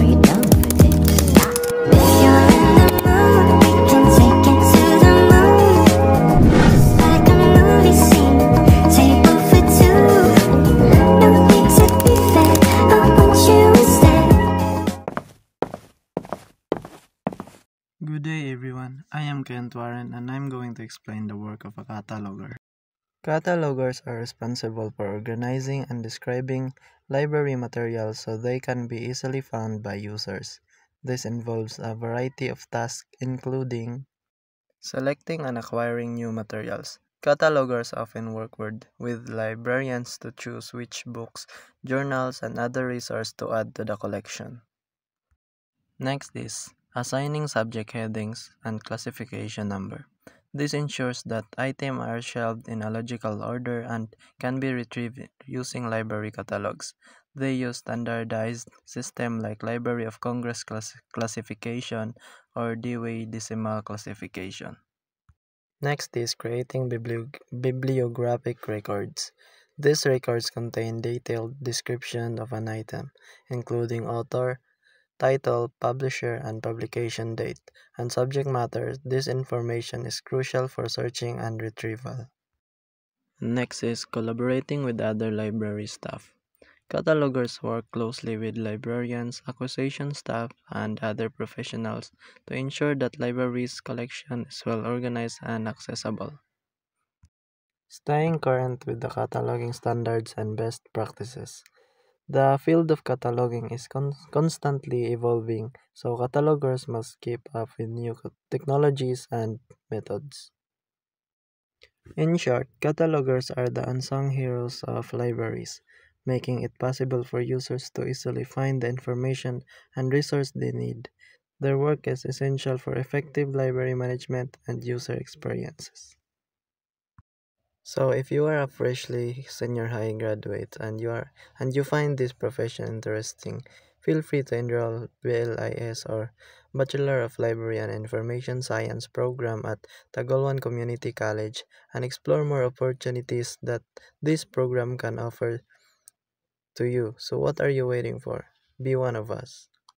Are you down for this? If you're in the mood, we can take it to the moon. Just like a movie scene, table for two. No need to be fair, I want you instead. Good day everyone, I am Kent Warren and I'm going to explain the work of a cataloger. Catalogers are responsible for organizing and describing library materials so they can be easily found by users. This involves a variety of tasks including selecting and acquiring new materials. Catalogers often work with librarians to choose which books, journals, and other resources to add to the collection. Next is assigning subject headings and classification number. This ensures that items are shelved in a logical order and can be retrieved using library catalogs. They use standardized system like Library of Congress classification or Dewey Decimal classification. Next is creating bibliographic records. These records contain detailed description of an item, including author, title, publisher, and publication date, and subject matter. This information is crucial for searching and retrieval. Next is collaborating with other library staff. Catalogers work closely with librarians, acquisition staff, and other professionals to ensure that library's collection is well organized and accessible. Staying current with the cataloging standards and best practices. The field of cataloging is constantly evolving, so catalogers must keep up with new technologies and methods. In short, catalogers are the unsung heroes of libraries, making it possible for users to easily find the information and resources they need. Their work is essential for effective library management and user experiences. So if you are a freshly senior high graduate and you find this profession interesting, feel free to enroll BLIS or Bachelor of Library and Information Science program at Tagolwan Community College and explore more opportunities that this program can offer to you. So what are you waiting for? Be one of us.